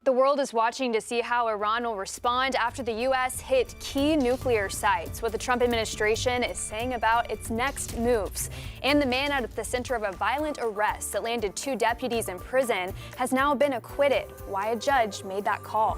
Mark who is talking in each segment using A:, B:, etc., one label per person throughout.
A: The world is watching to see how Iran will respond after the U.S. hit key nuclear sites, what the Trump administration is saying about its next moves. And the man at the center of a violent arrest that landed 2 deputies in prison has now been acquitted. Why a judge made that call.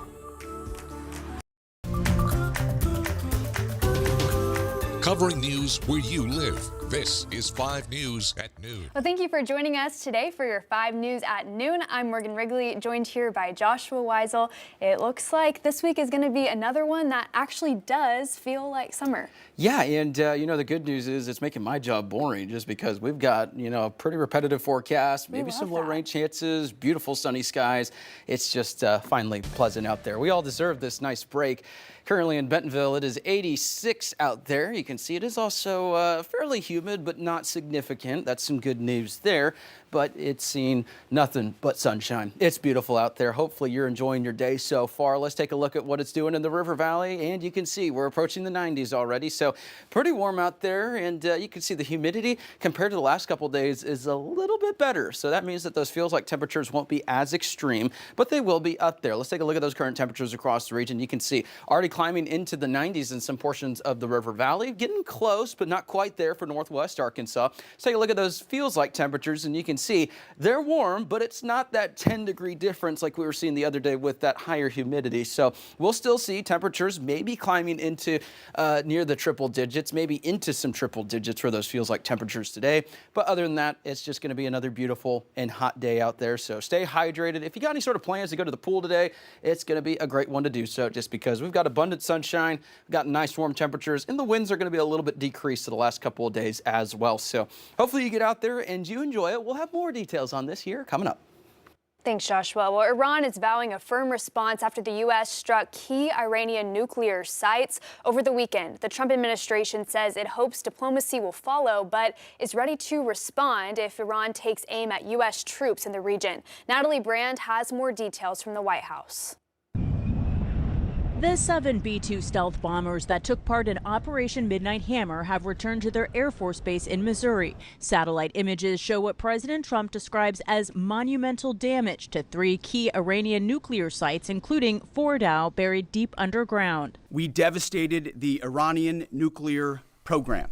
B: Covering news where you live. This is 5 News at Noon.
A: Well, thank you for joining us today for your 5 News at Noon. I'm Morgan Wrigley, joined here by Joshua Weisel. It looks like this week is going to be another one that actually does feel like summer.
C: Yeah, and the good news is it's making my job boring just because we've got, a pretty repetitive forecast, maybe some low rain chances, beautiful sunny skies. It's just finally pleasant out there. We all deserve this nice break. Currently in Bentonville, it is 86 out there. You can see it is also fairly humid, but not significant. That's some good news there. But it's seen nothing but sunshine. It's beautiful out there. Hopefully you're enjoying your day so far. Let's take a look at what it's doing in the River Valley. And you can see we're approaching the 90s already. So pretty warm out there. And you can see the humidity compared to the last couple of days is a little bit better. So that means that those feels like temperatures won't be as extreme, but they will be up there. Let's take a look at those current temperatures across the region. You can see already climbing into the 90s in some portions of the River Valley. Getting close, but not quite there for northwest Arkansas. Let's take a look at those feels like temperatures, and you can see they're warm, but it's not that 10-degree difference like we were seeing the other day with that higher humidity. So we'll still see temperatures maybe climbing into near the triple digits, maybe into some triple digits for those feels like temperatures today. But other than that, it's just going to be another beautiful and hot day out there. So stay hydrated. If you got any sort of plans to go to the pool today, it's going to be a great one to do so just because we've got abundant sunshine, we've got nice warm temperatures, and the winds are going to be a little bit decreased to the last couple of days as well. So hopefully you get out there and you enjoy it. We'll have more details on this here coming up.
A: Thanks, Joshua. Well, Iran is vowing a firm response after the U.S. struck key Iranian nuclear sites over the weekend. The Trump administration says it hopes diplomacy will follow, but is ready to respond if Iran takes aim at U.S. troops in the region. Natalie Brand has more details from the White House.
D: The 7 B-2 stealth bombers that took part in Operation Midnight Hammer have returned to their Air Force base in Missouri. Satellite images show what President Trump describes as monumental damage to 3 key Iranian nuclear sites, including Fordow, buried deep underground.
E: We devastated the Iranian nuclear program.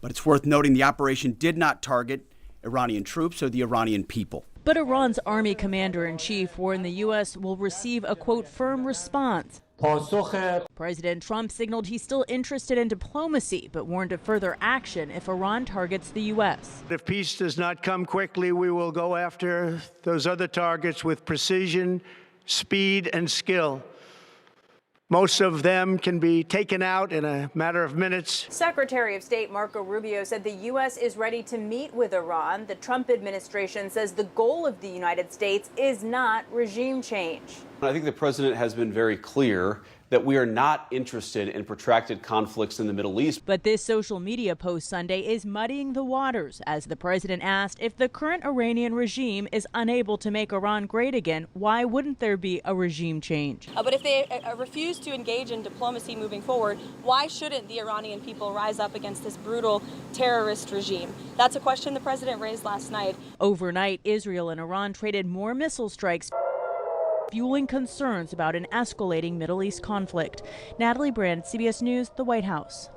E: But it's worth noting the operation did not target Iranian troops or the Iranian people.
D: But Iran's army commander-in-chief warned the U.S. will receive a, quote, firm response. President Trump signaled he's still interested in diplomacy, but warned of further action if Iran targets the U.S.
F: If peace does not come quickly, we will go after those other targets with precision, speed, and skill. Most of them can be taken out in a matter of minutes.
G: Secretary of State Marco Rubio said the U.S. is ready to meet with Iran. The Trump administration says the goal of the United States is not regime change.
H: I think the president has been very clear that we are not interested in protracted conflicts in the Middle East.
D: But this social media post Sunday is muddying the waters as the president asked if the current Iranian regime is unable to make Iran great again, why wouldn't there be a regime change?
I: But if they refuse to engage in diplomacy moving forward, why shouldn't the Iranian people rise up against this brutal terrorist regime? That's a question the president raised last night.
D: Overnight, Israel and Iran traded more missile strikes, fueling concerns about an escalating Middle East conflict. Natalie Brand, CBS News, the White House.